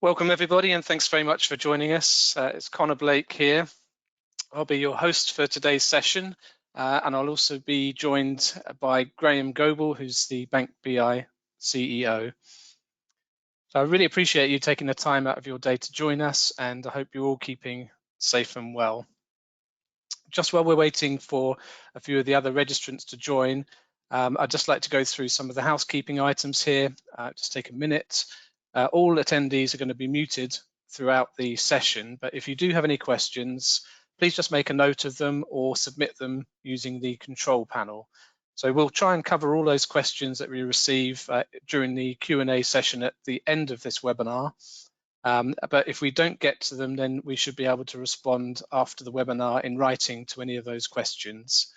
Welcome everybody, and thanks very much for joining us. It's Connor Blake here. I'll be your host for today's session, and I'll also be joined by Graham Goebel, who's the BankBI CEO. So I really appreciate you taking the time out of your day to join us, and I hope you're all keeping safe and well. Just while we're waiting for a few of the other registrants to join, I'd just like to go through some of the housekeeping items here. Just take a minute. All attendees are going to be muted throughout the session, but if you do have any questions, please just make a note of them or submit them using the control panel. So we'll try and cover all those questions that we receive during the Q&A session at the end of this webinar. But if we don't get to them, then we should be able to respond after the webinar in writing to any of those questions.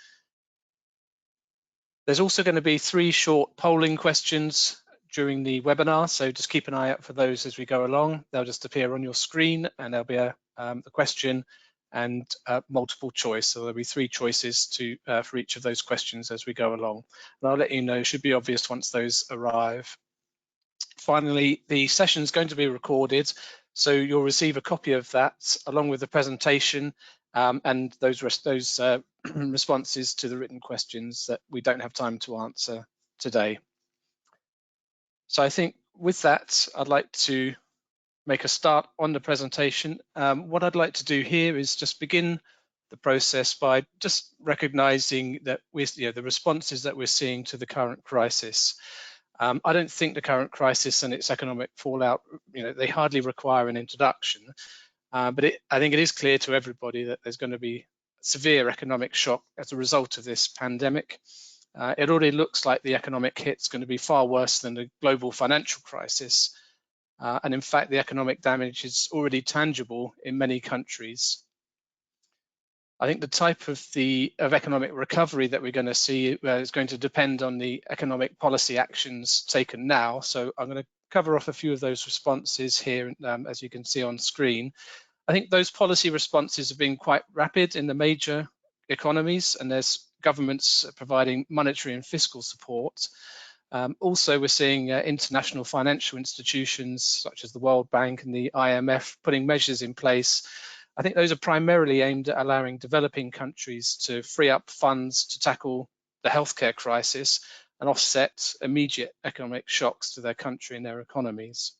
There's also going to be 3 short polling questions during the webinar, so just keep an eye out for those as we go along. They'll just appear on your screen, and there'll be a question and multiple choice. So there'll be 3 choices for each of those questions as we go along. And I'll let you know, it should be obvious once those arrive. Finally, the session is going to be recorded, so you'll receive a copy of that along with the presentation and those responses to the written questions that we don't have time to answer today. So I think with that, I'd like to make a start on the presentation. What I'd like to do here is just begin the process by just recognizing that the responses that we're seeing to the current crisis. I don't think the current crisis and its economic fallout, they hardly require an introduction, but I think it is clear to everybody that there's going to be severe economic shock as a result of this pandemic. It already looks like the economic hit's going to be far worse than the global financial crisis. And in fact, the economic damage is already tangible in many countries. I think the type of economic recovery that we're going to see is going to depend on the economic policy actions taken now. So I'm going to cover off a few of those responses here, as you can see on screen. I think those policy responses have been quite rapid in the major economies, and there's governments providing monetary and fiscal support. Also, we're seeing international financial institutions such as the World Bank and the IMF putting measures in place. I think those are primarily aimed at allowing developing countries to free up funds to tackle the healthcare crisis and offset immediate economic shocks to their country and their economies.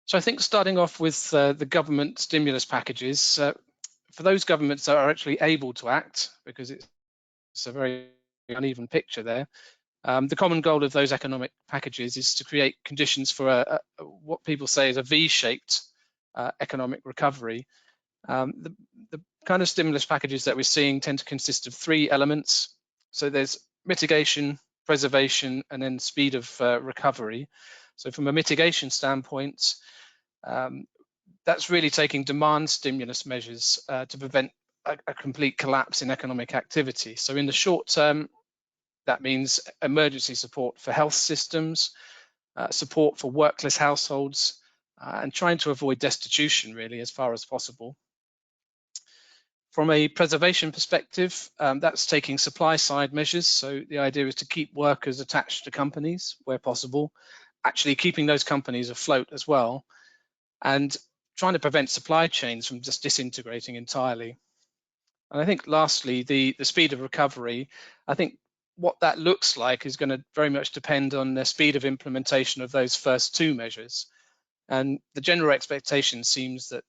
So I think starting off with the government stimulus packages, for those governments that are actually able to act, because it's a very uneven picture there, the common goal of those economic packages is to create conditions for what people say is a V-shaped economic recovery. The kind of stimulus packages that we're seeing tend to consist of 3 elements. So there's mitigation, preservation, and then speed of recovery. So from a mitigation standpoint, that's really taking demand stimulus measures to prevent a complete collapse in economic activity. So in the short term, that means emergency support for health systems, support for workless households, and trying to avoid destitution really as far as possible. From a preservation perspective, that's taking supply side measures. So the idea is to keep workers attached to companies where possible, actually keeping those companies afloat as well, and trying to prevent supply chains from just disintegrating entirely. And I think lastly, the speed of recovery, I think what that looks like is going to very much depend on the speed of implementation of those first 2 measures. And the general expectation seems that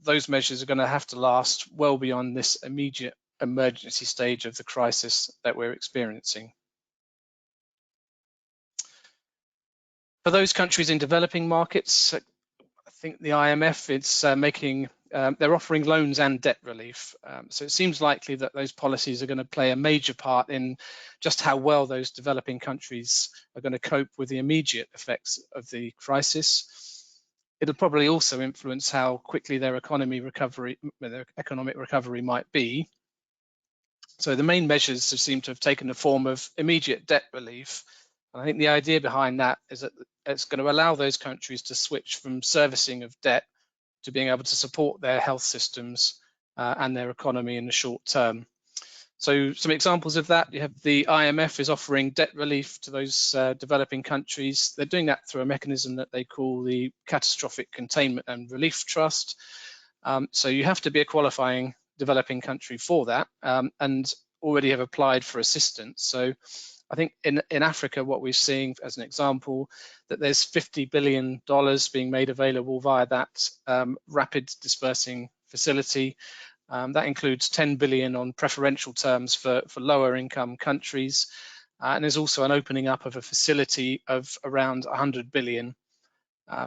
those measures are going to have to last well beyond this immediate emergency stage of the crisis that we're experiencing. For those countries in developing markets, I think the IMF is they're offering loans and debt relief. So it seems likely that those policies are going to play a major part in just how well those developing countries are going to cope with the immediate effects of the crisis. It'll probably also influence how quickly their economic recovery might be. So the main measures seem to have taken the form of immediate debt relief. And I think the idea behind that is that it's going to allow those countries to switch from servicing of debt to being able to support their health systems and their economy in the short term. So some examples of that, you have the IMF is offering debt relief to those developing countries. They're doing that through a mechanism that they call the Catastrophic Containment and Relief Trust. So you have to be a qualifying developing country for that and already have applied for assistance. So I think in Africa, what we're seeing as an example, that there's $50 billion being made available via that rapid dispersing facility. That includes 10 billion on preferential terms for lower income countries. And there's also an opening up of a facility of around 100 billion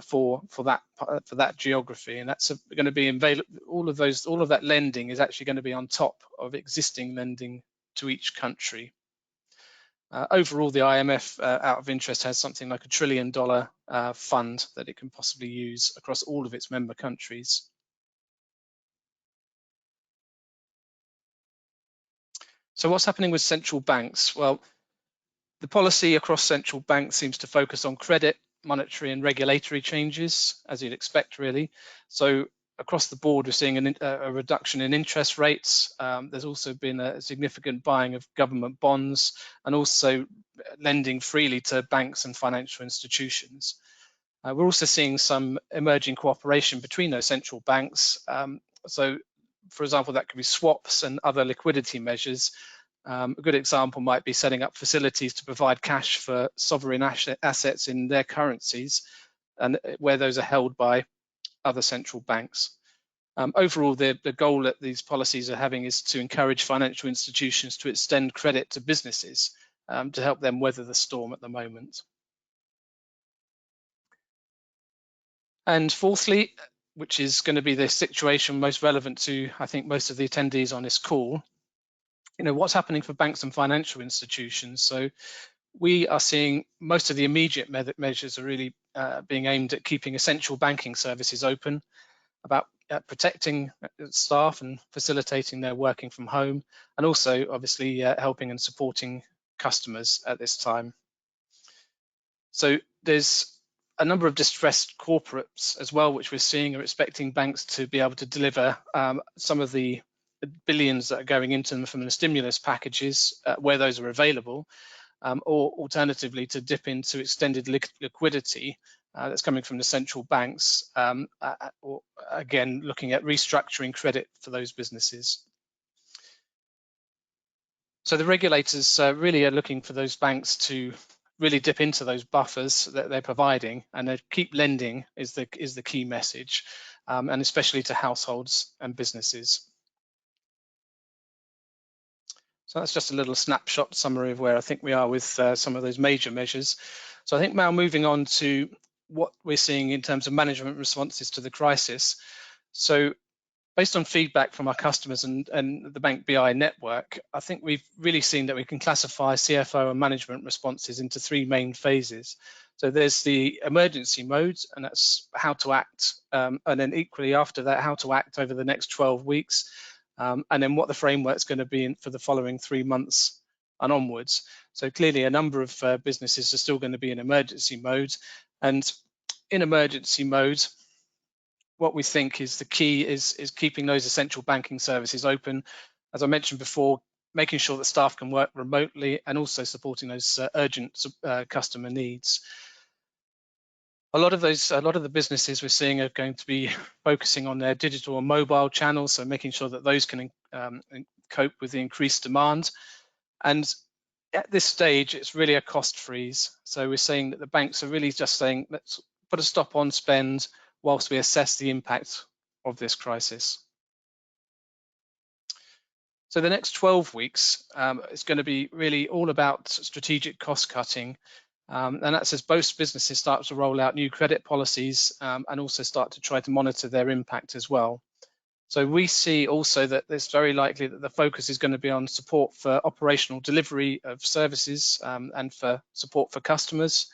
for that geography, and that's going to be available. All of that lending is actually going to be on top of existing lending to each country. Overall, the IMF, out of interest, has something like $1 trillion fund that it can possibly use across all of its member countries. So what's happening with central banks? Well, the policy across central banks seems to focus on credit, monetary and regulatory changes, as you'd expect, really. So across the board, we're seeing a reduction in interest rates. There's also been a significant buying of government bonds and also lending freely to banks and financial institutions. We're also seeing some emerging cooperation between those central banks. So, for example, that could be swaps and other liquidity measures. A good example might be setting up facilities to provide cash for sovereign assets in their currencies, and where those are held by other central banks. Overall, the goal that these policies are having is to encourage financial institutions to extend credit to businesses to help them weather the storm at the moment. And fourthly, which is going to be the situation most relevant to, I think, most of the attendees on this call, what's happening for banks and financial institutions. So we are seeing most of the immediate measures are really being aimed at keeping essential banking services open, about protecting staff and facilitating their working from home, and also obviously helping and supporting customers at this time. So there's a number of distressed corporates as well, which we're seeing are expecting banks to be able to deliver some of the billions that are going into them from the stimulus packages where those are available, or alternatively to dip into extended liquidity that's coming from the central banks, or again looking at restructuring credit for those businesses. So the regulators really are looking for those banks to really dip into those buffers that they're providing, and they keep lending is the key message, and especially to households and businesses. So that's just a little snapshot summary of where I think we are with some of those major measures. So I think now moving on to what we're seeing in terms of management responses to the crisis. So based on feedback from our customers and the BankBI network, I think we've really seen that we can classify CFO and management responses into three main phases. So there's the emergency mode, and that's how to act, and then equally after that, how to act over the next 12 weeks, and then what the framework's going to be for the following 3 months and onwards. So clearly a number of businesses are still going to be in emergency mode, and in emergency mode, what we think is the key is keeping those essential banking services open. As I mentioned before, making sure that staff can work remotely and also supporting those urgent customer needs. A lot of the businesses we're seeing are going to be focusing on their digital and mobile channels, so making sure that those can cope with the increased demand. And at this stage, it's really a cost freeze. So we're saying that the banks are really just saying, let's put a stop on spend whilst we assess the impact of this crisis. So the next 12 weeks is going to be really all about strategic cost cutting. And that's as both businesses start to roll out new credit policies and also start to try to monitor their impact as well. So we see also that it's very likely that the focus is going to be on support for operational delivery of services and for support for customers.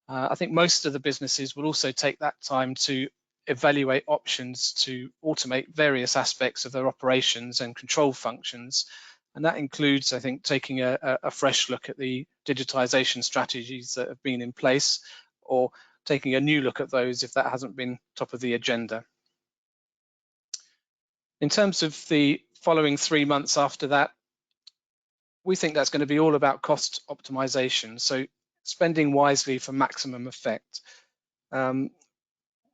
I think most of the businesses will also take that time to evaluate options to automate various aspects of their operations and control functions. And that includes, I think, taking a fresh look at the digitization strategies that have been in place, or taking a new look at those if that hasn't been top of the agenda. In terms of the following 3 months after that, we think that's going to be all about cost optimization, so spending wisely for maximum effect.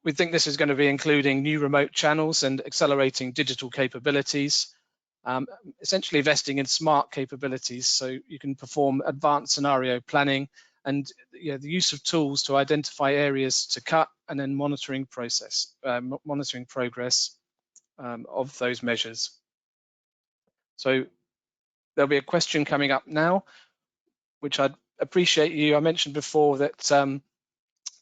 We think this is going to be including new remote channels and accelerating digital capabilities, essentially investing in smart capabilities so you can perform advanced scenario planning and the use of tools to identify areas to cut and then monitoring progress of those measures. So there'll be a question coming up now, which I'd appreciate you. I mentioned before that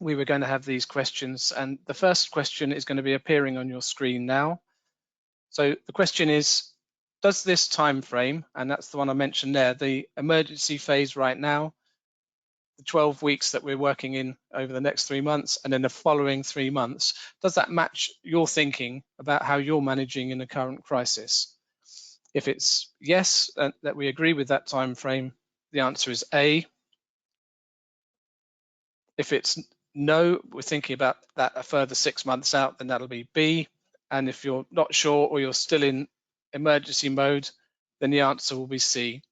we were going to have these questions, and the first question is going to be appearing on your screen now. So the question is, does this time frame, and that's the one I mentioned there, the emergency phase right now, the 12 weeks that we're working in over the next 3 months, and then the following 3 months, does that match your thinking about how you're managing in the current crisis? If it's yes, that we agree with that time frame, the answer is A. If it's no, we're thinking about that a further 6 months out, then that'll be B. And if you're not sure or you're still in emergency mode, then the answer will be C.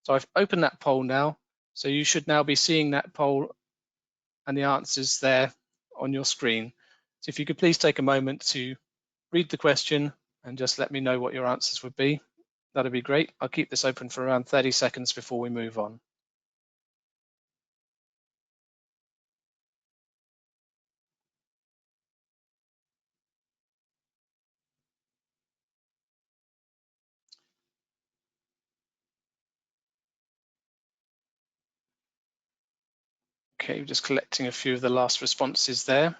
So I've opened that poll now. So you should now be seeing that poll and the answers there on your screen. So if you could please take a moment to read the question and just let me know what your answers would be, that'd be great. I'll keep this open for around 30 seconds before we move on. Okay, just collecting a few of the last responses there.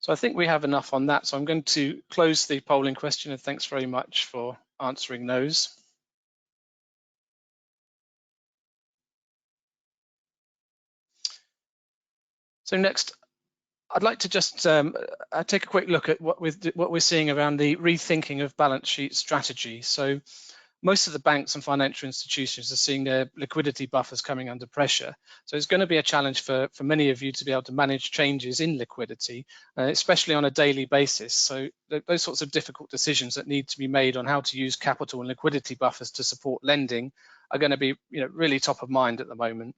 So I think we have enough on that. So I'm going to close the polling question, and thanks very much for answering those. So next, I'd like to just take a quick look at what we're seeing around the rethinking of balance sheet strategy. So most of the banks and financial institutions are seeing their liquidity buffers coming under pressure. So it's going to be a challenge for many of you to be able to manage changes in liquidity, especially on a daily basis. So those sorts of difficult decisions that need to be made on how to use capital and liquidity buffers to support lending are going to be really top of mind at the moment.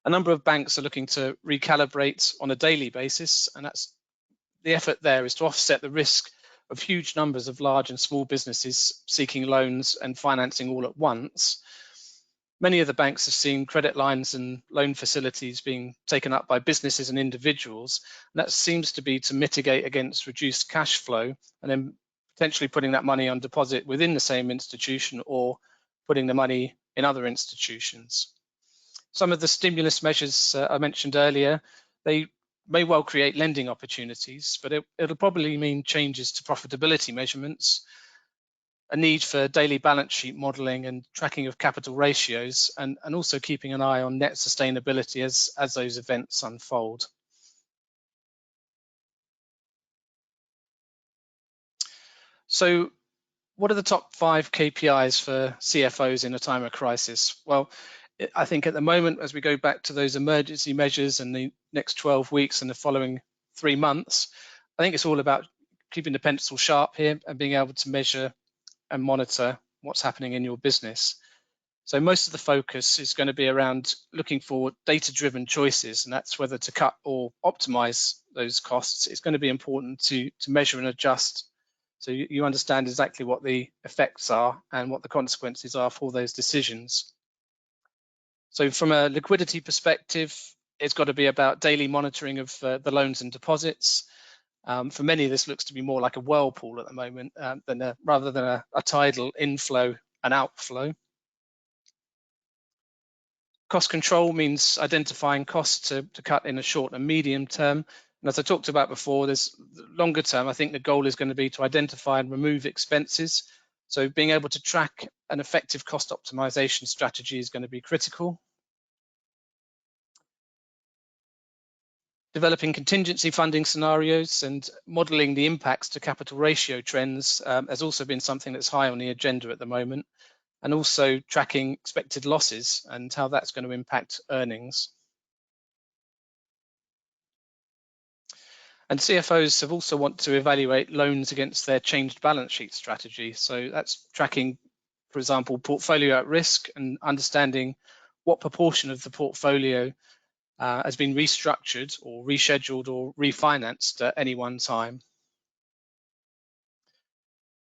A number of banks are looking to recalibrate on a daily basis, and that's the effort there is to offset the risk of huge numbers of large and small businesses seeking loans and financing all at once. Many of the banks have seen credit lines and loan facilities being taken up by businesses and individuals, and that seems to be to mitigate against reduced cash flow and then potentially putting that money on deposit within the same institution or putting the money in other institutions. Some of the stimulus measures I mentioned earlier, they may well create lending opportunities, but it'll probably mean changes to profitability measurements, a need for daily balance sheet modeling and tracking of capital ratios, and also keeping an eye on net sustainability as those events unfold. So what are the top 5 KPIs for CFOs in a time of crisis? Well, I think at the moment, as we go back to those emergency measures and the next 12 weeks and the following 3 months, I think it's all about keeping the pencil sharp here and being able to measure and monitor what's happening in your business. So most of the focus is going to be around looking for data-driven choices, and that's whether to cut or optimize those costs. It's going to be important to measure and adjust so you understand exactly what the effects are and what the consequences are for those decisions. So from a liquidity perspective, it's got to be about daily monitoring of the loans and deposits. For many, this looks to be more like a whirlpool at the moment rather than a tidal inflow and outflow. Cost control means identifying costs to cut in a short and medium term. And as I talked about before, there's longer term, I think the goal is going to be to identify and remove expenses. So being able to track an effective cost optimization strategy is going to be critical. Developing contingency funding scenarios and modeling the impacts to capital ratio trends has also been something that's high on the agenda at the moment, and also tracking expected losses and how that's going to impact earnings. And CFOs have also want to evaluate loans against their changed balance sheet strategy. So that's tracking for example, portfolio at risk and understanding what proportion of the portfolio has been restructured or rescheduled or refinanced at any one time.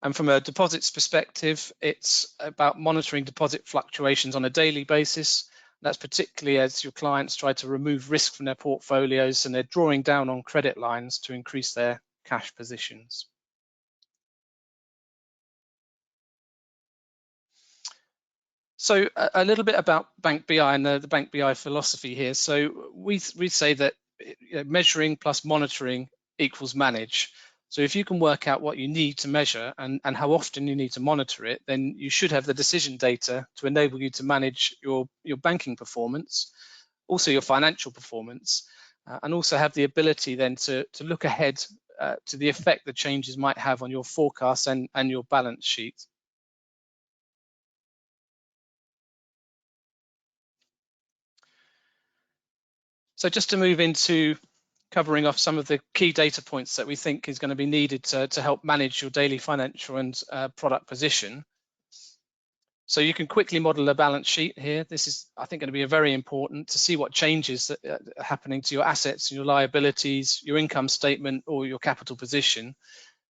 And from a deposits perspective, it's about monitoring deposit fluctuations on a daily basis. That's particularly as your clients try to remove risk from their portfolios and they're drawing down on credit lines to increase their cash positions. So a little bit about BankBI and the BankBI philosophy here. So we say that measuring plus monitoring equals manage. So if you can work out what you need to measure and how often you need to monitor it, then you should have the decision data to enable you to manage your banking performance, also your financial performance, and also have the ability then to look ahead to the effect the changes might have on your forecasts and your balance sheet. So just to move into covering off some of the key data points that we think is going to be needed to help manage your daily financial and product position. So you can quickly model a balance sheet here. This is, I think, going to be very important to see what changes that are happening to your assets and your liabilities, your income statement or your capital position,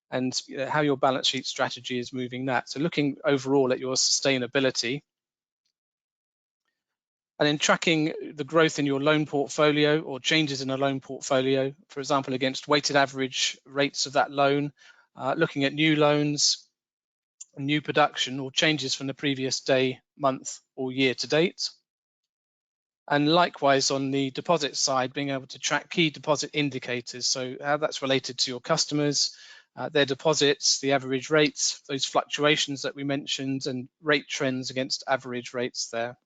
and how your balance sheet strategy is moving that. So looking overall at your sustainability. And then tracking the growth in your loan portfolio or changes in a loan portfolio, for example, against weighted average rates of that loan, looking at new loans, new production or changes from the previous day, month or year to date. And likewise on the deposit side, being able to track key deposit indicators, so how that's related to your customers, their deposits, the average rates, those fluctuations that we mentioned, and rate trends against average rates there.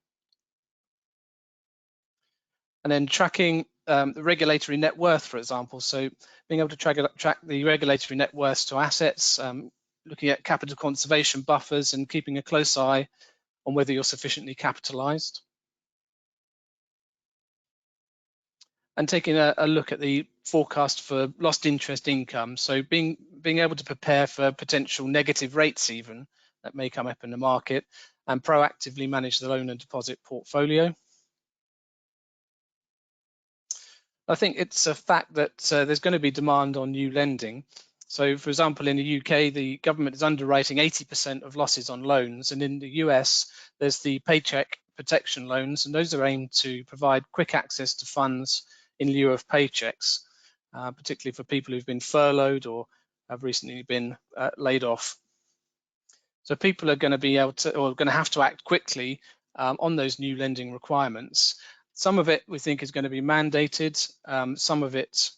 And then tracking the regulatory net worth, for example. So being able to track the regulatory net worth to assets, looking at capital conservation buffers and keeping a close eye on whether you're sufficiently capitalized. And taking a look at the forecast for lost interest income. So being able to prepare for potential negative rates even that may come up in the market and proactively manage the loan and deposit portfolio. I think it's a fact that there's going to be demand on new lending. So, for example, in the UK, the government is underwriting 80% of losses on loans, and in the US, there's the paycheck protection loans, and those are aimed to provide quick access to funds in lieu of paychecks, particularly for people who've been furloughed or have recently been laid off. So people are going to be able to, or going to have to act quickly on those new lending requirements. Some of it we think is going to be mandated, some of it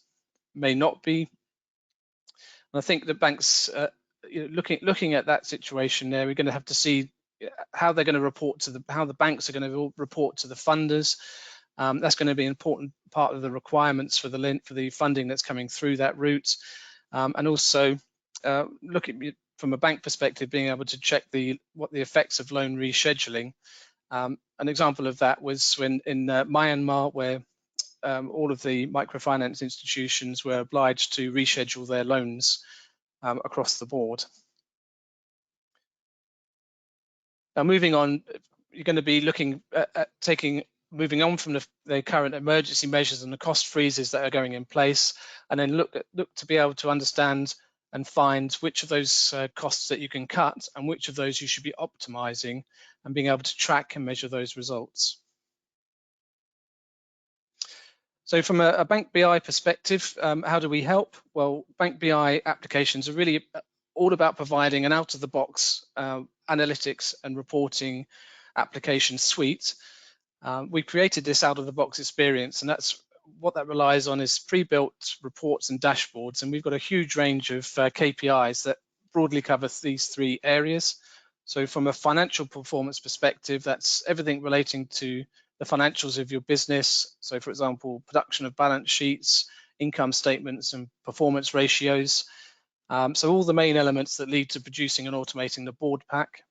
may not be. And I think the banks, looking at that situation there, we're going to have to see how they're going to report to how the banks are going to report to the funders. That's going to be an important part of the requirements for the funding that's coming through that route. And also looking from a bank perspective, being able to check what the effects of loan rescheduling. An example of that was when in Myanmar, where all of the microfinance institutions were obliged to reschedule their loans across the board. Now, moving on, you're going to be looking at moving on from the current emergency measures and the cost freezes that are going in place, and then look to be able to understand and find which of those costs that you can cut and which of those you should be optimizing, and being able to track and measure those results. So from a BankBI perspective, how do we help? Well, BankBI applications are really all about providing an out-of-the-box analytics and reporting application suite. We created this out-of-the-box experience, and that's what that relies on is pre-built reports and dashboards, and we've got a huge range of KPIs that broadly cover these three areas. So from a financial performance perspective, that's everything relating to the financials of your business. So for example, production of balance sheets, income statements and performance ratios. So all the main elements that lead to producing and automating the board pack.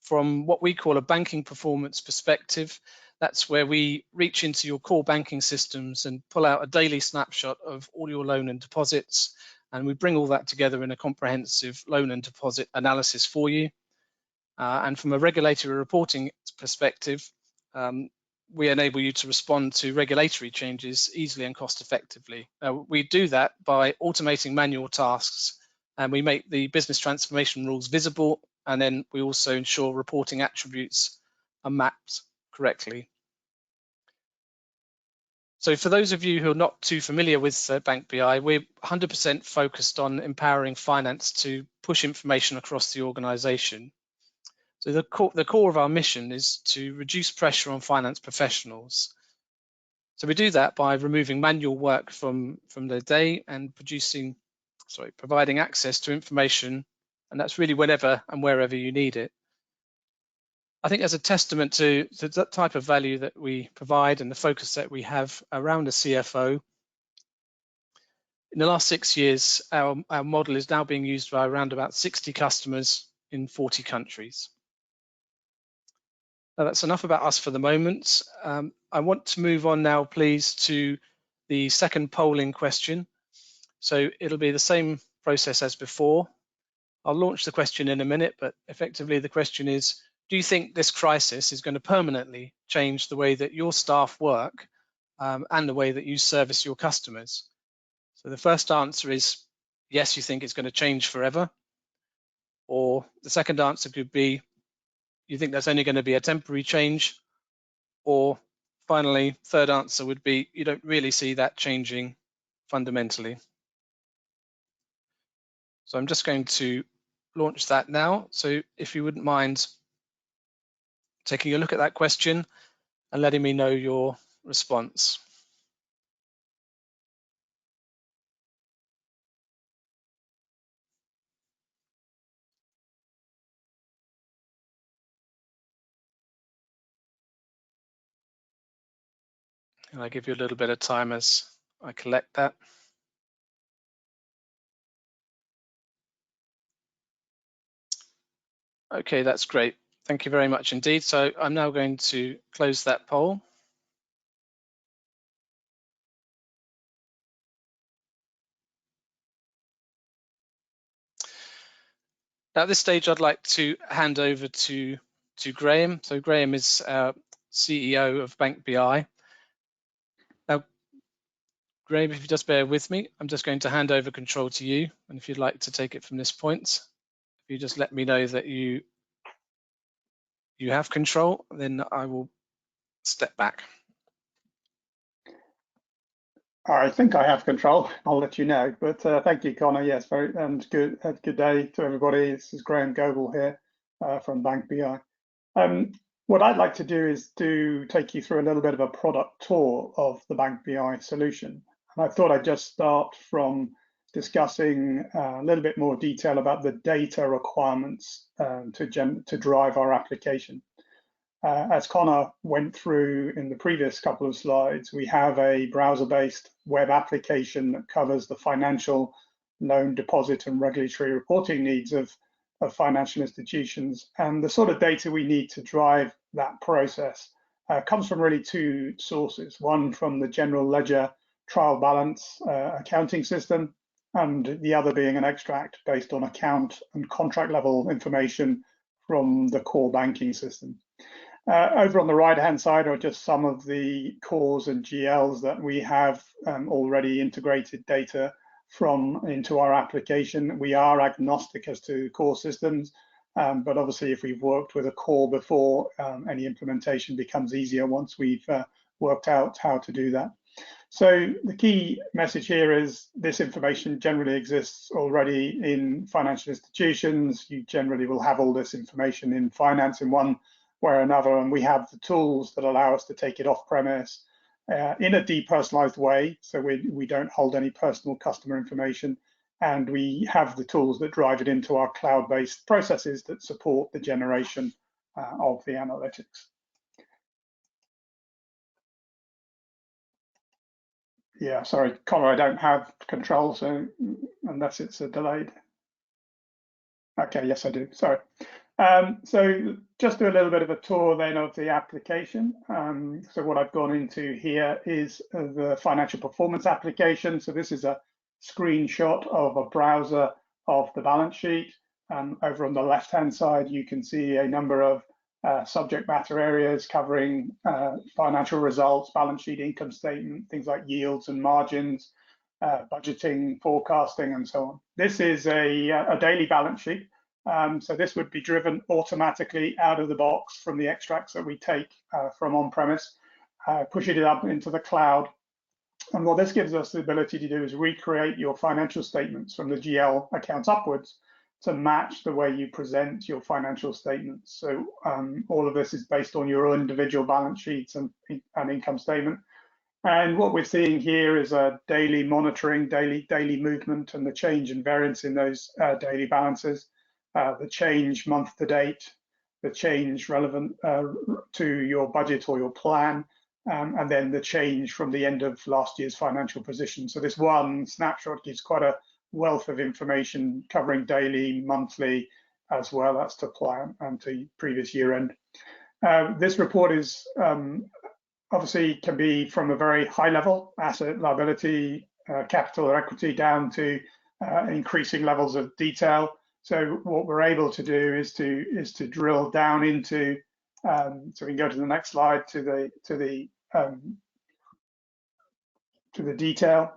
From what we call a banking performance perspective, that's where we reach into your core banking systems and pull out a daily snapshot of all your loan and deposits. And we bring all that together in a comprehensive loan and deposit analysis for you. And from a regulatory reporting perspective, we enable you to respond to regulatory changes easily and cost effectively. We do that by automating manual tasks, and we make the business transformation rules visible, and then we also ensure reporting attributes are mapped correctly. So for those of you who are not too familiar with BankBI, we're 100% focused on empowering finance to push information across the organization. So the core of our mission is to reduce pressure on finance professionals. So we do that by removing manual work from the day and providing access to information, and that's really whenever and wherever you need it. I think as a testament to that type of value that we provide and the focus that we have around the CFO, in the last 6 years, our model is now being used by around about 60 customers in 40 countries. Now, that's enough about us for the moment. I want to move on now, please, to the second polling question. So it'll be the same process as before. I'll launch the question in a minute, but effectively the question is, do you think this crisis is going to permanently change the way that your staff work and the way that you service your customers? So the first answer is, yes, you think it's going to change forever. Or the second answer could be, you think that's only going to be a temporary change. Or finally, third answer would be, you don't really see that changing fundamentally. So I'm just going to launch that now. So if you wouldn't mind taking a look at that question and letting me know your response. And I'll give you a little bit of time as I collect that. Okay, that's great. Thank you very much indeed. So I'm now going to close that poll. Now at this stage, I'd like to hand over to Graham. So Graham is CEO of BankBI. Now, Graham, if you just bear with me, I'm just going to hand over control to you. And if you'd like to take it from this point, if you just let me know that you have control, then I will step back. I think I have control. I'll let you know. But thank you, Connor. Yes, good day to everybody. This is Graham Goble here from BankBI. What I'd like to do is to take you through a little bit of a product tour of the BankBI solution. And I thought I'd just start from discussing a little bit more detail about the data requirements to drive our application. As Connor went through in the previous couple of slides, we have a browser-based web application that covers the financial, loan, deposit, and regulatory reporting needs of financial institutions. And the sort of data we need to drive that process comes from really two sources. One from the general ledger trial balance accounting system, and the other being an extract based on account and contract level information from the core banking system. Over on the right-hand side are just some of the cores and GLs that we have already integrated data from into our application. We are agnostic as to core systems, but obviously if we've worked with a core before, any implementation becomes easier once we've worked out how to do that. So the key message here is this information generally exists already in financial institutions. You generally will have all this information in finance in one way or another, and we have the tools that allow us to take it off premise in a depersonalized way, so we don't hold any personal customer information, and we have the tools that drive it into our cloud-based processes that support the generation of the analytics. Yeah, sorry, Connor, I don't have control, so unless it's a delayed. Okay, yes, I do, sorry. So just do a little bit of a tour then of the application. So what I've gone into here is the financial performance application. So this is a screenshot of a browser of the balance sheet. Over on the left-hand side, you can see a number of subject matter areas covering financial results, balance sheet, income statement, things like yields and margins, budgeting, forecasting, and so on. This is a daily balance sheet. So this would be driven automatically out of the box from the extracts that we take from on-premise, pushing it up into the cloud. And what this gives us the ability to do is recreate your financial statements from the GL accounts upwards to match the way you present your financial statements. So all of this is based on your own individual balance sheets and income statement. And what we're seeing here is a daily monitoring, daily movement, and the change and variance in those daily balances, the change month to date, the change relevant to your budget or your plan, and then the change from the end of last year's financial position. So this one snapshot gives quite a wealth of information covering daily, monthly, as well as to plan and to previous year end. This report is obviously can be from a very high level, asset, liability, capital or equity, down to increasing levels of detail. So what we're able to do is to drill down into, so we can go to the next slide, to the detail.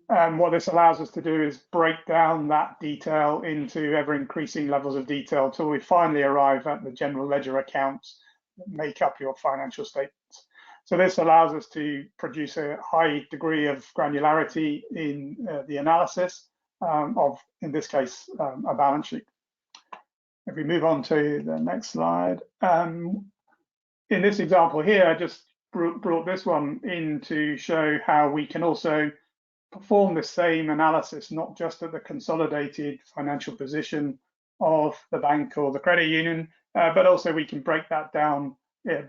And what this allows us to do is break down that detail into ever increasing levels of detail until we finally arrive at the general ledger accounts that make up your financial statements. So this allows us to produce a high degree of granularity in the analysis of, in this case, a balance sheet. If we move on to the next slide. In this example here, I just brought this one in to show how we can also perform the same analysis, not just at the consolidated financial position of the bank or the credit union, but also we can break that down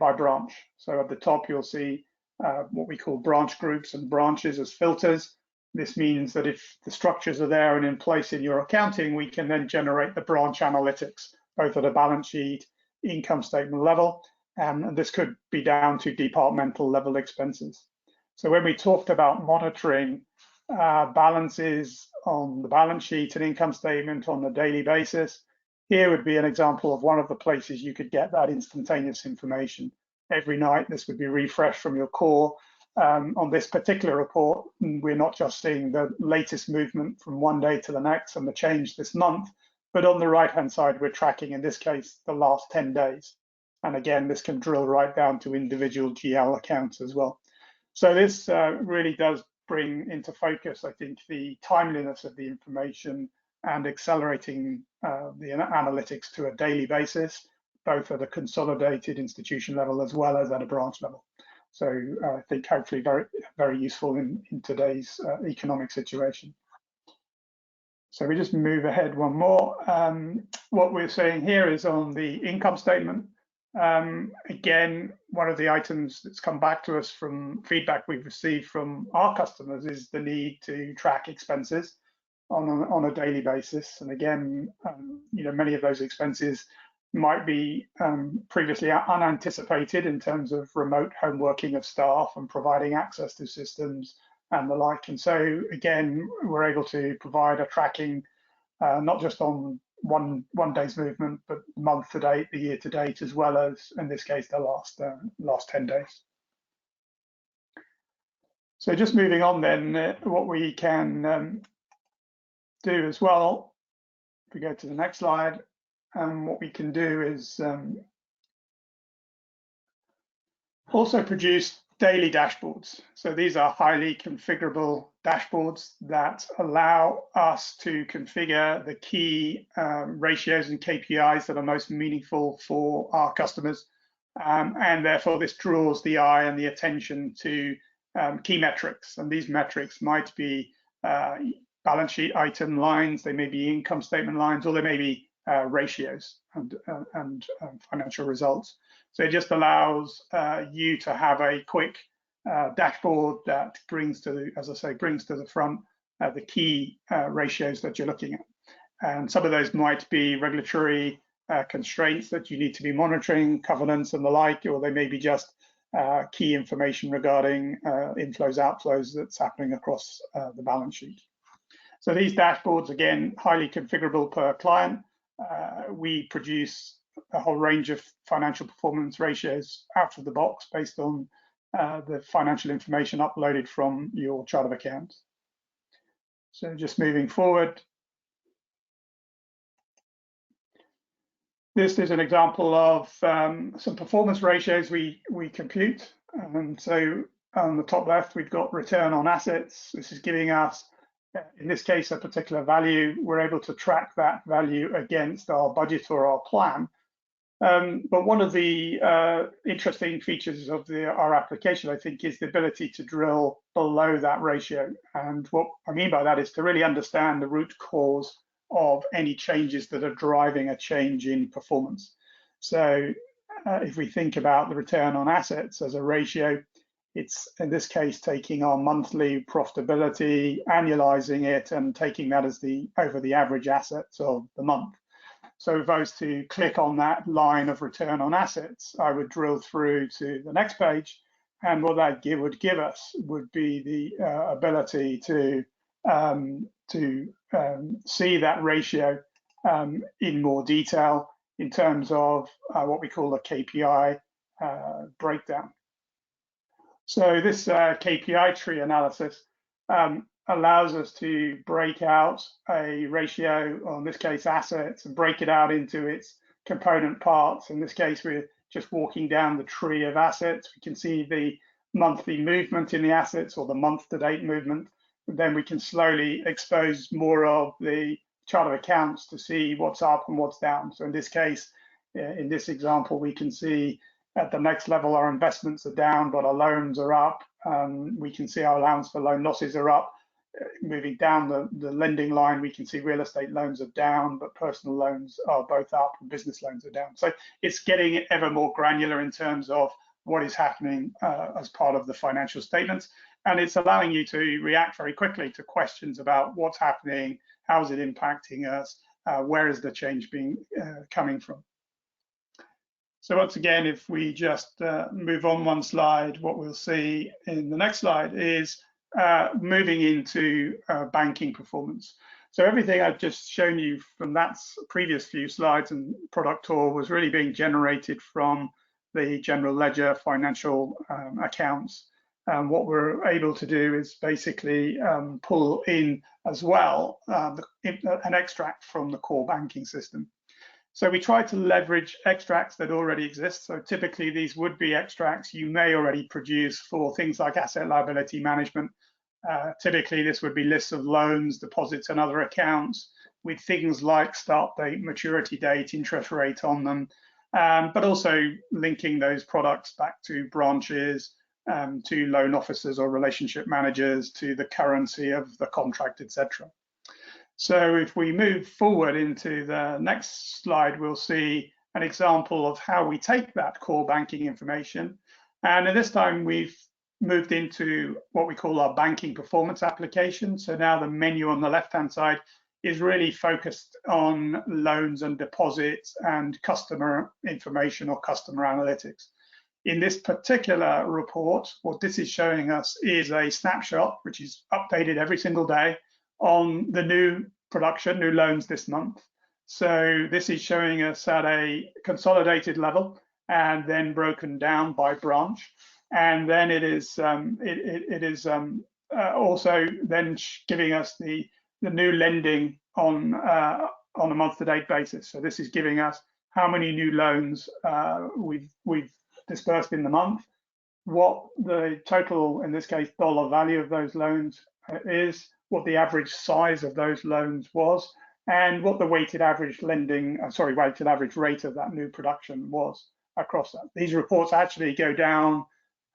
by branch. So at the top, you'll see what we call branch groups and branches as filters. This means that if the structures are there and in place in your accounting, we can then generate the branch analytics, both at a balance sheet, income statement level, and this could be down to departmental level expenses. So when we talked about monitoring balances on the balance sheet and income statement on a daily basis, here would be an example of one of the places you could get that instantaneous information. Every night, this would be refreshed from your core. On this particular report, we're not just seeing the latest movement from one day to the next and the change this month, but on the right-hand side, we're tracking, in this case, the last 10 days. And again, this can drill right down to individual GL accounts as well. So this really does bring into focus, I think, the timeliness of the information and accelerating the analytics to a daily basis, both at a consolidated institution level as well as at a branch level. So I think hopefully very useful in today's economic situation. So we just move ahead one more. What we're saying here is on the income statement. Again, one of the items that's come back to us from feedback we've received from our customers is the need to track expenses on a daily basis. And again, many of those expenses might be previously unanticipated in terms of remote home working of staff and providing access to systems and the like. And so again, we're able to provide a tracking, not just on one day's movement, but month to date, the year to date, as well as, in this case, the last 10 days. So just moving on then, what we can do as well, if we go to the next slide, what we can do is also produce daily dashboards. So these are highly configurable dashboards that allow us to configure the key ratios and KPIs that are most meaningful for our customers. And therefore, this draws the eye and the attention to key metrics. And these metrics might be balance sheet item lines, they may be income statement lines, or they may be ratios and financial results. So it just allows you to have a quick dashboard that brings to the, as I say, brings to the front the key ratios that you're looking at. And some of those might be regulatory constraints that you need to be monitoring, covenants and the like, or they may be just key information regarding inflows, outflows that's happening across the balance sheet. So these dashboards, again, highly configurable per client. We produce a whole range of financial performance ratios out of the box based on the financial information uploaded from your chart of accounts. So just moving forward. This is an example of some performance ratios we compute. So on the top left, we've got return on assets. This is giving us, in this case, a particular value. We're able to track that value against our budget or our plan. But one of the interesting features of our application, I think, is the ability to drill below that ratio. And what I mean by that is to really understand the root cause of any changes that are driving a change in performance. So if we think about the return on assets as a ratio, it's in this case taking our monthly profitability, annualizing it, and taking that as over the average assets of the month. So if I was to click on that line of return on assets, I would drill through to the next page, and what that would give us would be the ability to see that ratio in more detail in terms of what we call a KPI breakdown. So this KPI tree analysis allows us to break out a ratio, or in this case assets, and break it out into its component parts. In this case, we're just walking down the tree of assets. We can see the monthly movement in the assets or the month-to-date movement. Then we can slowly expose more of the chart of accounts to see what's up and what's down. So in this case, in this example, we can see at the next level our investments are down, but our loans are up. We can see our allowance for loan losses are up. Moving down the lending line, we can see real estate loans are down, but personal loans are both up and business loans are down. So it's getting ever more granular in terms of what is happening as part of the financial statements. And it's allowing you to react very quickly to questions about what's happening, how is it impacting us, where is the change coming from. So once again, if we just move on one slide, what we'll see in the next slide is moving into banking performance. So everything I've just shown you from that previous few slides and product tour was really being generated from the general ledger financial accounts. What we're able to do is basically pull in as well an extract from the core banking system. So we try to leverage extracts that already exist. So typically these would be extracts you may already produce for things like asset liability management. Typically this would be lists of loans, deposits, and other accounts with things like start date, maturity date, interest rate on them, but also linking those products back to branches, to loan officers or relationship managers, to the currency of the contract, etc. So if we move forward into the next slide, we'll see an example of how we take that core banking information. And at this time, we've moved into what we call our banking performance application. So now the menu on the left-hand side is really focused on loans and deposits and customer information or customer analytics. In this particular report, what this is showing us is a snapshot, which is updated every single day, on the new production, new loans this month. So this is showing us at a consolidated level and then broken down by branch. And then it is also then giving us the new lending on a month-to-date basis. So this is giving us how many new loans we've dispersed in the month, what the total, in this case, dollar value of those loans is, what the average size of those loans was, and what the weighted average weighted average rate of that new production was across that. These reports actually go down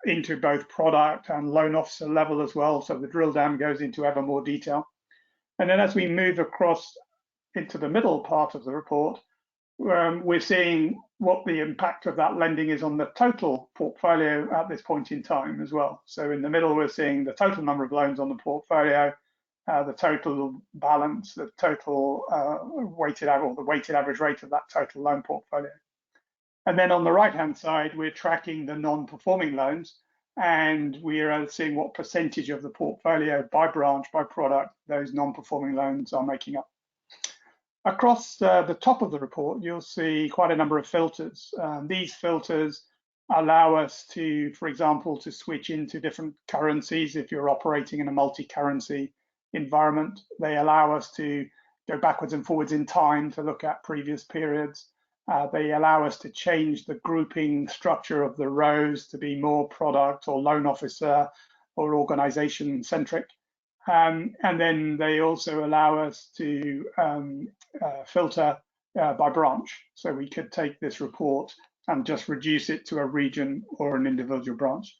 into both product and loan officer level as well, so the drill down goes into ever more detail. And then as we move across into the middle part of the report, we're seeing what the impact of that lending is on the total portfolio at this point in time as well. So in the middle, we're seeing the total number of loans on the portfolio, the total balance, the total weighted average rate of that total loan portfolio. And then on the right-hand side, we're tracking the non-performing loans. and we are seeing what percentage of the portfolio by branch, by product, those non-performing loans are making up. Across the top of the report, you'll see quite a number of filters. These filters allow us to, for example, to switch into different currencies if you're operating in a multi-currency environment. They allow us to go backwards and forwards in time to look at previous periods. They allow us to change the grouping structure of the rows to be more product or loan officer or organization centric. And then they also allow us to filter by branch. So we could take this report and just reduce it to a region or an individual branch.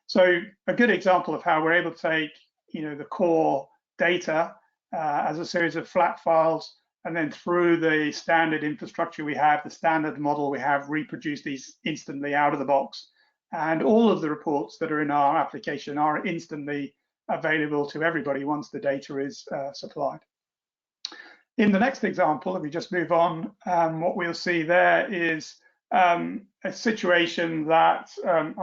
So a good example of how we're able to take, the core data as a series of flat files, and then through the standard infrastructure we have, the standard model we have, reproduce these instantly out of the box. And all of the reports that are in our application are instantly available to everybody once the data is supplied. In the next example, if we just move on, what we'll see there is a situation that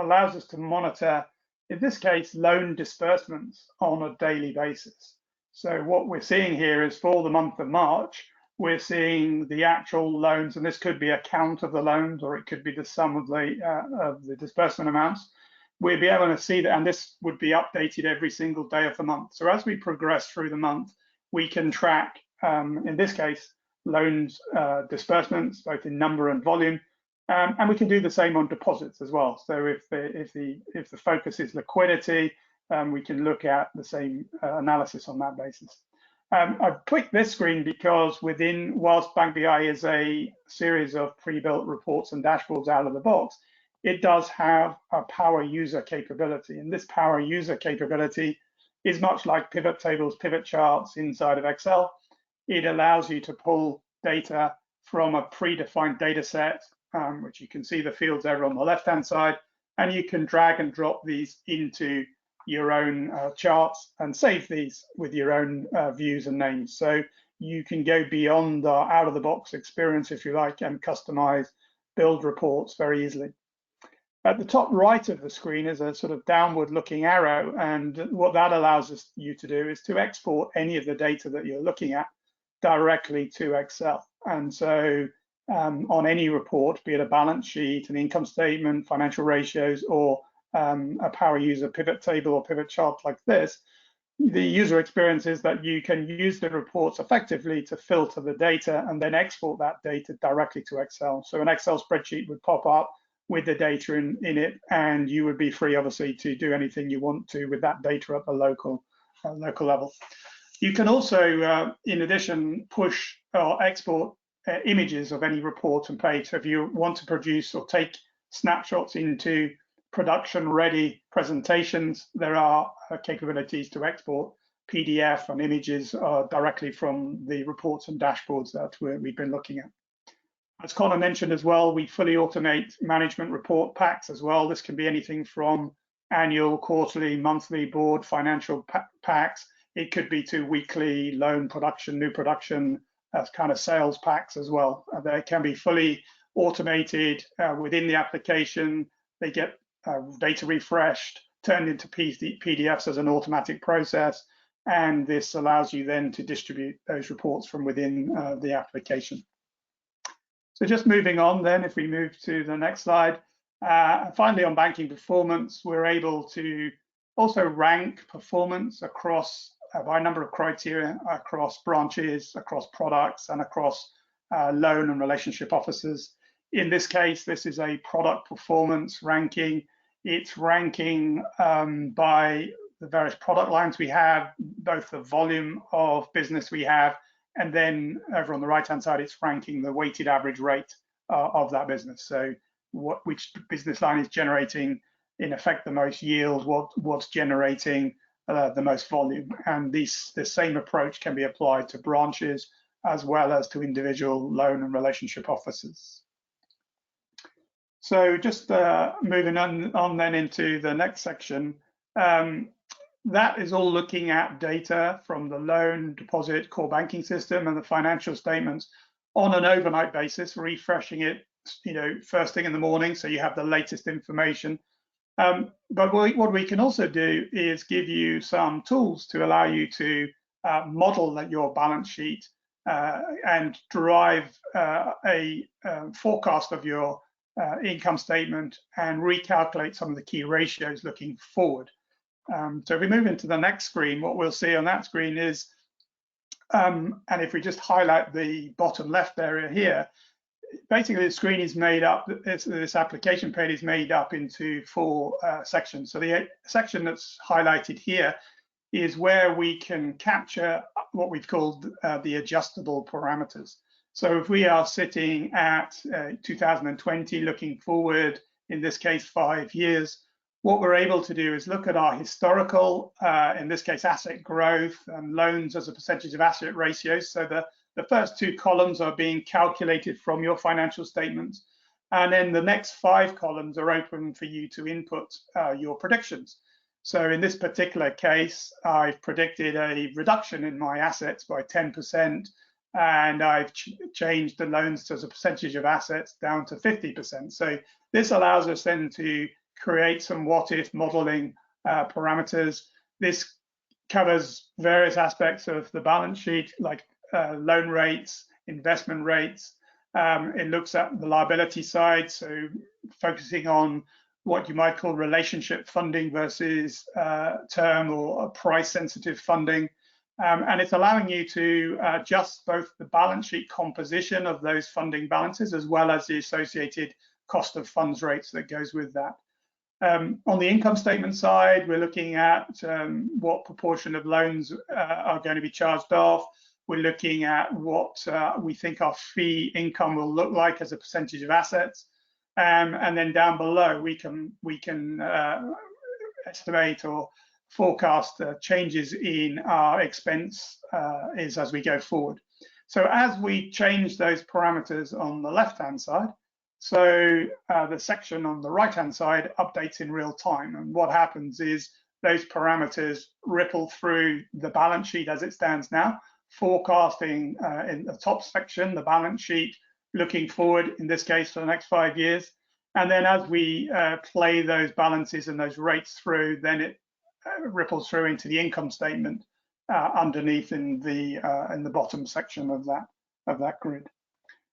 allows us to monitor, in this case, loan disbursements on a daily basis. So what we're seeing here is for the month of March, we're seeing the actual loans, and this could be a count of the loans, or it could be the sum of the disbursement amounts. We'll be able to see that, and this would be updated every single day of the month. So as we progress through the month, we can track, in this case, loans disbursements, both in number and volume, and we can do the same on deposits as well. So if the focus is liquidity, we can look at the same analysis on that basis. I've clicked this screen because whilst BankBI is a series of pre-built reports and dashboards out of the box, it does have a power user capability. And this power user capability is much like pivot tables, pivot charts inside of Excel. It allows you to pull data from a predefined data set, which you can see the fields over on the left-hand side, and you can drag and drop these into your own charts and save these with your own views and names. So you can go beyond the out-of-the-box experience, if you like, and customize, build reports very easily. At the top right of the screen is a sort of downward looking arrow, and what that allows you to do is to export any of the data that you're looking at directly to Excel. And so on any report, be it a balance sheet, an income statement, financial ratios, or a power user pivot table or pivot chart like this, the user experience is that you can use the reports effectively to filter the data and then export that data directly to Excel. So an Excel spreadsheet would pop up with the data in it, and you would be free, obviously, to do anything you want to with that data at the local level. You can also, in addition, push or export images of any report and page. So if you want to produce or take snapshots into production-ready presentations, there are capabilities to export PDF and images directly from the reports and dashboards that we've been looking at. As Connor mentioned as well, we fully automate management report packs as well. This can be anything from annual, quarterly, monthly board financial packs. It could be to weekly loan production, new production, kind of sales packs as well. They can be fully automated within the application. They get data refreshed, turned into PDFs as an automatic process, and this allows you then to distribute those reports from within the application. So just moving on then, if we move to the next slide, finally on banking performance, we're able to also rank performance across by a number of criteria across branches, across products, and across loan and relationship officers. In this case, this is a product performance ranking. It's ranking by the various product lines we have, both the volume of business we have, and then over on the right-hand side, it's ranking the weighted average rate of that business. So which business line is generating, in effect, the most yield, what's generating the most volume. And the same approach can be applied to branches as well as to individual loan and relationship officers. So just moving on then into the next section, that is all looking at data from the loan, deposit, core banking system and the financial statements on an overnight basis, refreshing it, first thing in the morning, so you have the latest information. But what we can also do is give you some tools to allow you to model your balance sheet and derive a forecast of your income statement and recalculate some of the key ratios looking forward. So if we move into the next screen, what we'll see on that screen is, and if we just highlight the bottom left area here, basically the screen is made up, this application page is made up into 4 sections. So the section that's highlighted here is where we can capture what we've called the adjustable parameters. So if we are sitting at 2020, looking forward, in this case 5 years, what we're able to do is look at our historical, in this case asset growth and loans as a percentage of asset ratios. So the first 2 columns are being calculated from your financial statements, and then the next 5 columns are open for you to input your predictions. So in this particular case, I've predicted a reduction in my assets by 10%, and I've changed the loans as a percentage of assets down to 50%. So this allows us then to create some what-if modeling parameters. This covers various aspects of the balance sheet, like loan rates, investment rates. It looks at the liability side, so focusing on what you might call relationship funding versus term or price-sensitive funding. And it's allowing you to adjust both the balance sheet composition of those funding balances as well as the associated cost of funds rates that goes with that. On the income statement side, we're looking at what proportion of loans are going to be charged off. We're looking at what we think our fee income will look like as a percentage of assets. And then down below, we can estimate or forecast changes in our expense as we go forward. So as we change those parameters on the left-hand side, so the section on the right-hand side updates in real time. And what happens is those parameters ripple through the balance sheet as it stands now, forecasting in the top section, the balance sheet looking forward, in this case, for the next 5 years. And then as we play those balances and those rates through, then it ripples through into the income statement underneath in the bottom section of that grid.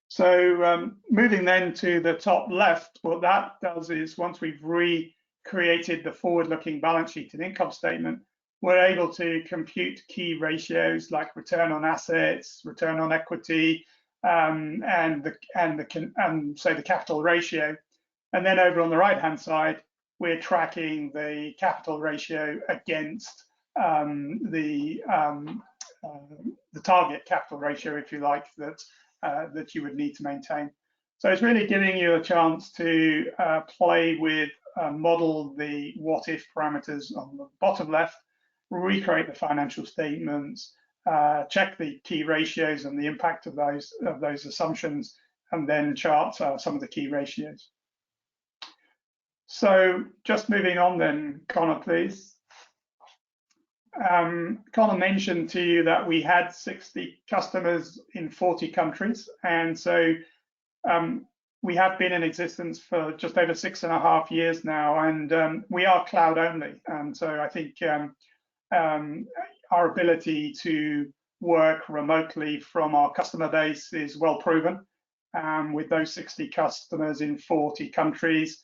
So moving then to the top left, what that does is once we've recreated the forward-looking balance sheet and income statement, we're able to compute key ratios like return on assets, return on equity, and say the capital ratio. And then over on the right-hand side, we're tracking the capital ratio against the target capital ratio, if you like, that you would need to maintain. So it's really giving you a chance to play with, model the what-if parameters on the bottom left, recreate the financial statements, check the key ratios and the impact of those assumptions, and then chart some of the key ratios. So just moving on then, Connor, please. Connor mentioned to you that we had 60 customers in 40 countries. And so we have been in existence for just over 6.5 years now, and we are cloud only. And so I think our ability to work remotely from our customer base is well proven. With those 60 customers in 40 countries,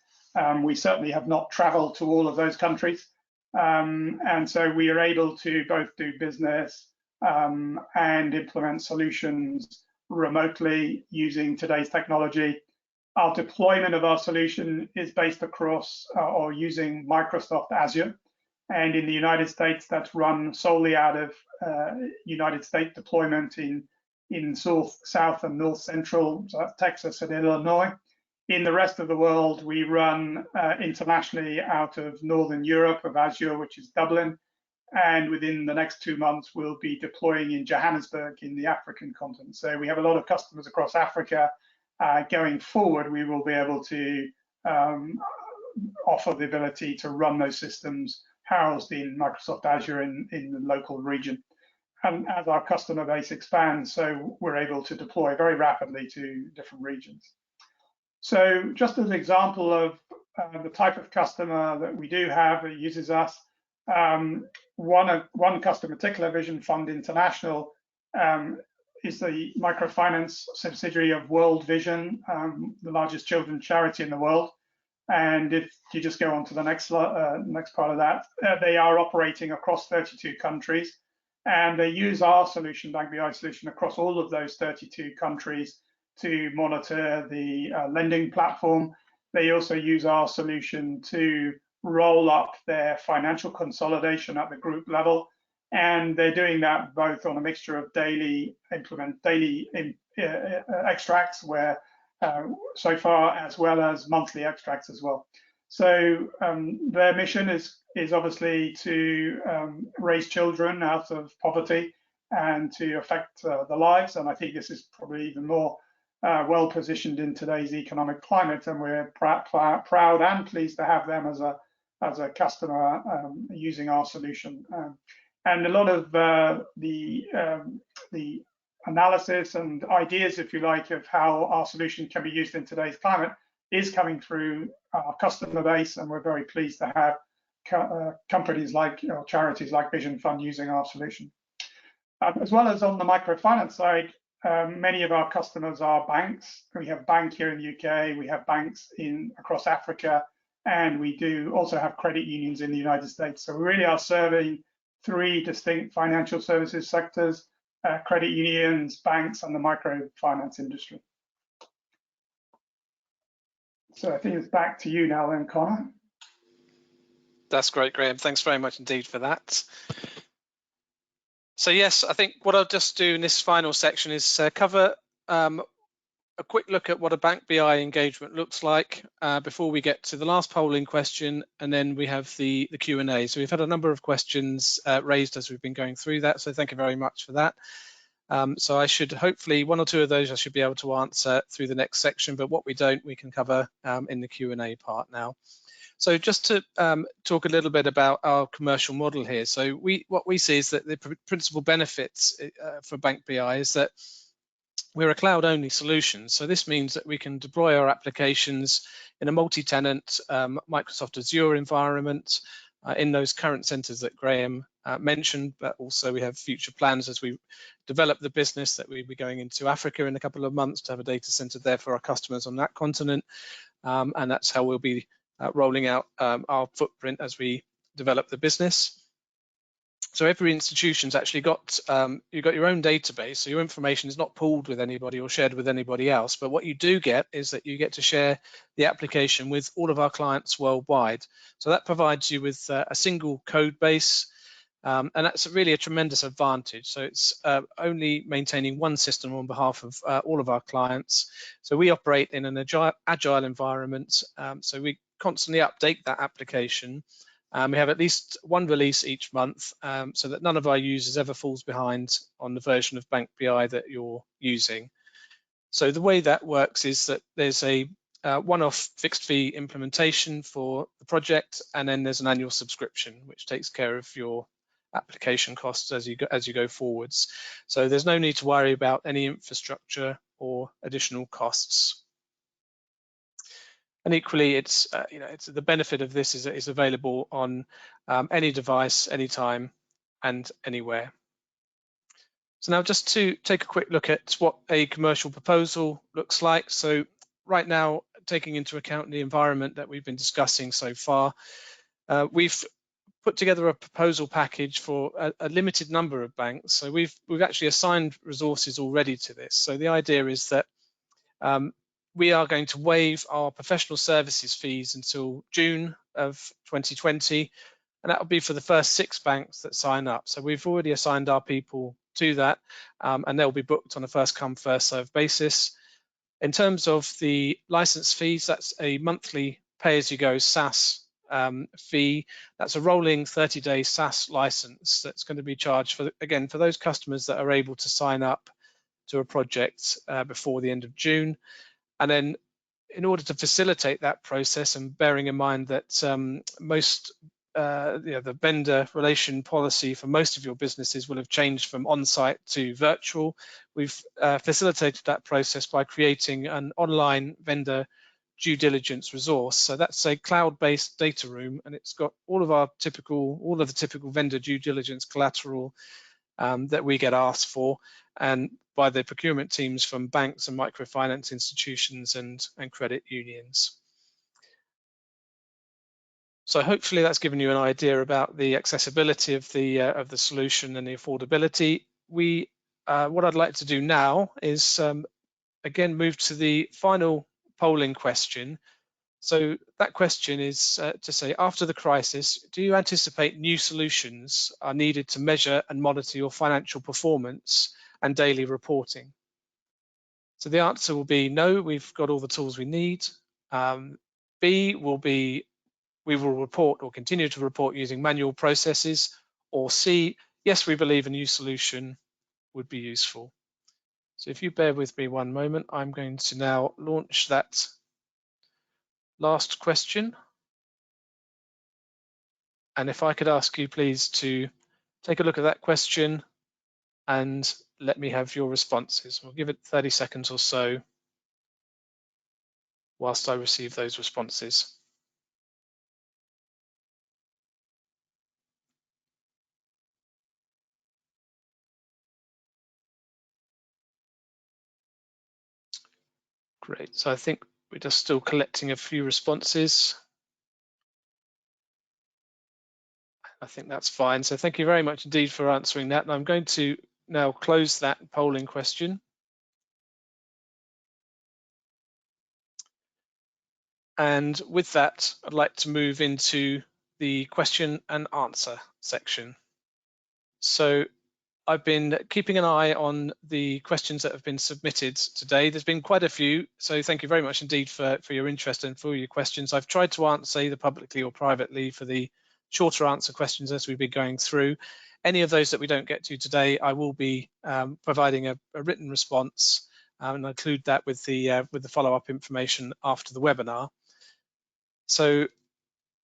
we certainly have not traveled to all of those countries. And so we are able to both do business and implement solutions remotely using today's technology. Our deployment of our solution is based across or using Microsoft Azure. And in the United States, that's run solely out of United States deployment in South and North Central Texas and Illinois. In the rest of the world, we run internationally out of Northern Europe of Azure, which is Dublin. And within the next 2 months, we'll be deploying in Johannesburg in the African continent. So we have a lot of customers across Africa. Going forward, we will be able to offer the ability to run those systems housed in Microsoft Azure in the local region. And as our customer base expands, so we're able to deploy very rapidly to different regions. So just as an example of the type of customer that we do have that uses us, one customer, particular Vision Fund International, is the microfinance subsidiary of World Vision, the largest children's charity in the world. And if you just go on to the next part of that, they are operating across 32 countries, and they use our solution, BankBI solution, across all of those 32 countries to monitor the lending platform. They also use our solution to roll up their financial consolidation at the group level, and they're doing that both on a mixture of daily extracts, where so far, as well as monthly extracts as well. So their mission is obviously to raise children out of poverty and to affect the lives. And I think this is probably even more well positioned in today's economic climate. And we're proud and pleased to have them as a customer using our solution. And a lot of the analysis and ideas, if you like, of how our solution can be used in today's climate is coming through our customer base, and we're very pleased to have companies like, charities like Vision Fund using our solution. As well as on the microfinance side, many of our customers are banks. We have bank here in the UK, we have banks across Africa, and we do also have credit unions in the United States. So we really are serving three distinct financial services sectors: credit unions, banks, and the microfinance industry. So I think it's back to you now then, Connor. That's great, Graham. Thanks very much indeed for that. So yes, I think what I'll just do in this final section is cover a quick look at what a BankBI engagement looks like before we get to the last polling question, and then we have the Q&A. So we've had a number of questions raised as we've been going through that, so thank you very much for that. So I should hopefully, one or two of those I should be able to answer through the next section, but what we don't, we can cover in the Q&A part now. So just to talk a little bit about our commercial model here. So what we see is that the principal benefits for BankBI is that we're a cloud-only solution. So this means that we can deploy our applications in a multi-tenant Microsoft Azure environment in those current centers that Graham mentioned, but also we have future plans as we develop the business that we'll be going into Africa in a couple of months to have a data center there for our customers on that continent. And that's how we'll be rolling out our footprint as we develop the business. So every institution's actually got, you've got your own database, so your information is not pooled with anybody or shared with anybody else, but what you do get is that you get to share the application with all of our clients worldwide. So that provides you with a single code base, and that's really a tremendous advantage. So it's only maintaining one system on behalf of all of our clients. So we operate in an agile environment, so we constantly update that application. We have at least one release each month, so that none of our users ever falls behind on the version of BankBI that you're using. So the way that works is that there's a one-off fixed fee implementation for the project, and then there's an annual subscription which takes care of your application costs as you go forwards. So there's no need to worry about any infrastructure or additional costs. And equally, it's the benefit of this is available on any device, anytime, and anywhere. So now just to take a quick look at what a commercial proposal looks like. So right now, taking into account the environment that we've been discussing so far, we've put together a proposal package for a limited number of banks. So we've actually assigned resources already to this. So the idea is that we are going to waive our professional services fees until June of 2020, and that will be for the first 6 banks that sign up. So we've already assigned our people to that, and they'll be booked on a first come, first served basis. In terms of the license fees, that's a monthly pay-as-you-go SaaS fee. That's a rolling 30-day SaaS license that's going to be charged for, again, for those customers that are able to sign up to a project before the end of June. And then in order to facilitate that process, and bearing in mind that the vendor relation policy for most of your businesses will have changed from on-site to virtual, we've facilitated that process by creating an online vendor due diligence resource. So that's a cloud-based data room, and it's got all of the typical vendor due diligence collateral that we get asked for, and by the procurement teams from banks and microfinance institutions and credit unions. So hopefully that's given you an idea about the accessibility of the solution and the affordability. What I'd like to do now is again move to the final polling question. So that question is to say, after the crisis, do you anticipate new solutions are needed to measure and monitor your financial performance and daily reporting? So the answer will be no, we've got all the tools we need. B will be, we will report or continue to report using manual processes. Or C, yes, we believe a new solution would be useful. So if you bear with me one moment, I'm going to now launch that last question. And if I could ask you please to take a look at that question and let me have your responses. We'll give it 30 seconds or so whilst I receive those responses. Great, so I think we're just still collecting a few responses. I think that's fine. So thank you very much indeed for answering that. And I'm going to now close that polling question. And with that, I'd like to move into the question and answer section. So I've been keeping an eye on the questions that have been submitted today. There's been quite a few, so thank you very much indeed for your interest and for your questions. I've tried to answer either publicly or privately for the shorter answer questions as we've been going through. Any of those that we don't get to today, I will be providing a written response, and I'll include that with the follow-up information after the webinar. So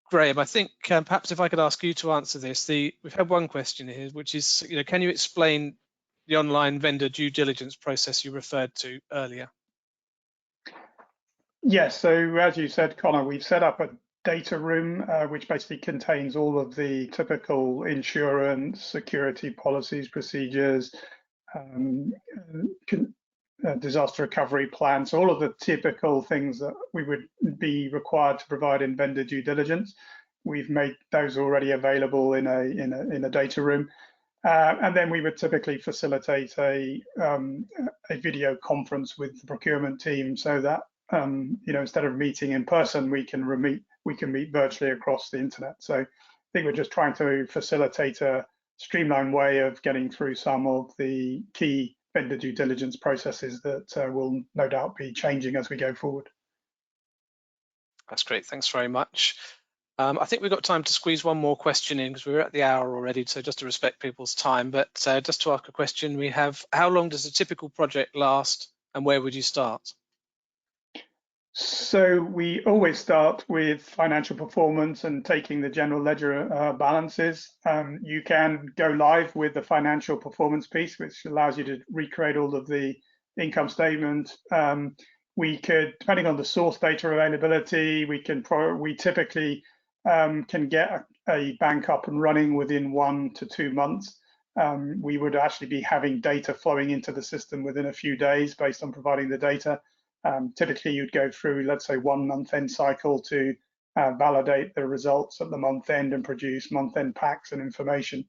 Graham, I think perhaps if I could ask you to answer this. We've had one question here, which is, can you explain the online vendor due diligence process you referred to earlier? Yes, so as you said, Connor, we've set up a data room which basically contains all of the typical insurance, security policies, procedures, disaster recovery plans, all of the typical things that we would be required to provide in vendor due diligence. We've made those already available in a data room. And then we would typically facilitate a video conference with the procurement team so that instead of meeting in person, we can meet virtually across the internet. So I think we're just trying to facilitate a streamlined way of getting through some of the key vendor due diligence processes that will no doubt be changing as we go forward. That's great. Thanks very much. I think we've got time to squeeze one more question in because we're at the hour already, so just to respect people's time. But just to ask a question, we have, how long does a typical project last and where would you start? So we always start with financial performance and taking the general ledger balances. You can go live with the financial performance piece, which allows you to recreate all of the income statement. We could, depending on the source data availability, we typically can get a bank up and running within 1 to 2 months. We would actually be having data flowing into the system within a few days based on providing the data. Typically, you'd go through, let's say, 1 month-end cycle to validate the results at the month-end and produce month-end packs and information.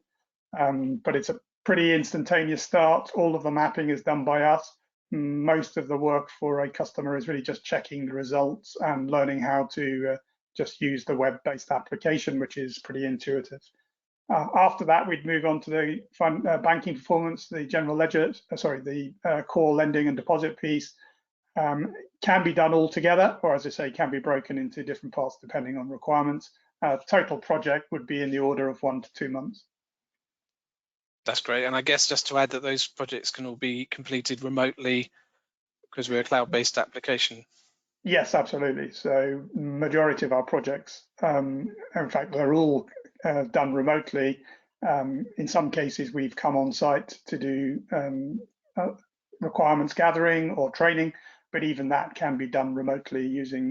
But it's a pretty instantaneous start. All of the mapping is done by us. Most of the work for a customer is really just checking the results and learning how to just use the web-based application, which is pretty intuitive. After that, we'd move on to the banking performance, the general ledger, the core lending and deposit piece. Can be done all together, or as I say, can be broken into different parts depending on requirements. Total project would be in the order of 1 to 2 months. That's great. And I guess just to add that those projects can all be completed remotely because we're a cloud-based application. Yes, absolutely. So majority of our projects, in fact, they're all done remotely. In some cases, we've come on site to do requirements gathering or training. but even that can be done remotely using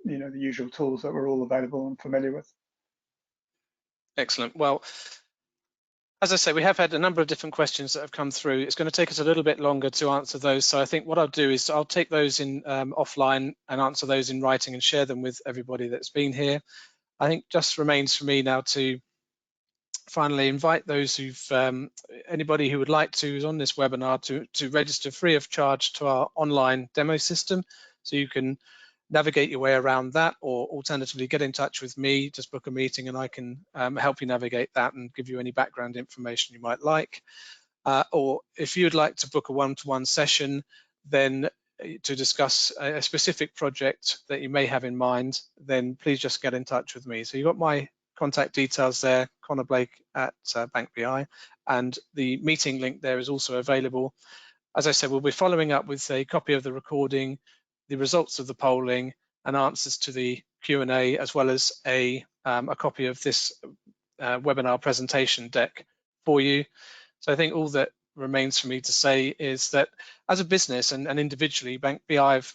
the usual tools that we're all available and familiar with. Excellent. Well, as I say, we have had a number of different questions that have come through. It's going to take us a little bit longer to answer those. So I think what I'll do is I'll take those in offline and answer those in writing and share them with everybody that's been here. I think just remains for me now to finally invite those anybody who would like to is on this webinar to register free of charge to our online demo system. So you can navigate your way around that, or alternatively get in touch with me, just book a meeting and I can help you navigate that and give you any background information you might like. Or if you'd like to book a one-to-one session, then to discuss a specific project that you may have in mind, then please just get in touch with me. So you've got my contact details there, Connor Blake at BankBI, and the meeting link there is also available. As I said, we'll be following up with a copy of the recording, the results of the polling, and answers to the Q&A, as well as a copy of this webinar presentation deck for you. So I think all that remains for me to say is that as a business and individually, BankBI have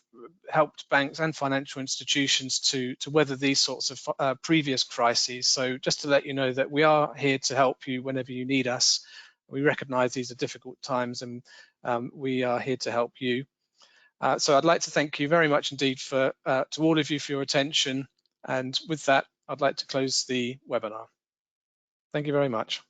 helped banks and financial institutions to weather these sorts of previous crises. So just to let you know that we are here to help you whenever you need us. We recognize these are difficult times, and we are here to help you. So I'd like to thank you very much indeed to all of you for your attention. And with that, I'd like to close the webinar. Thank you very much.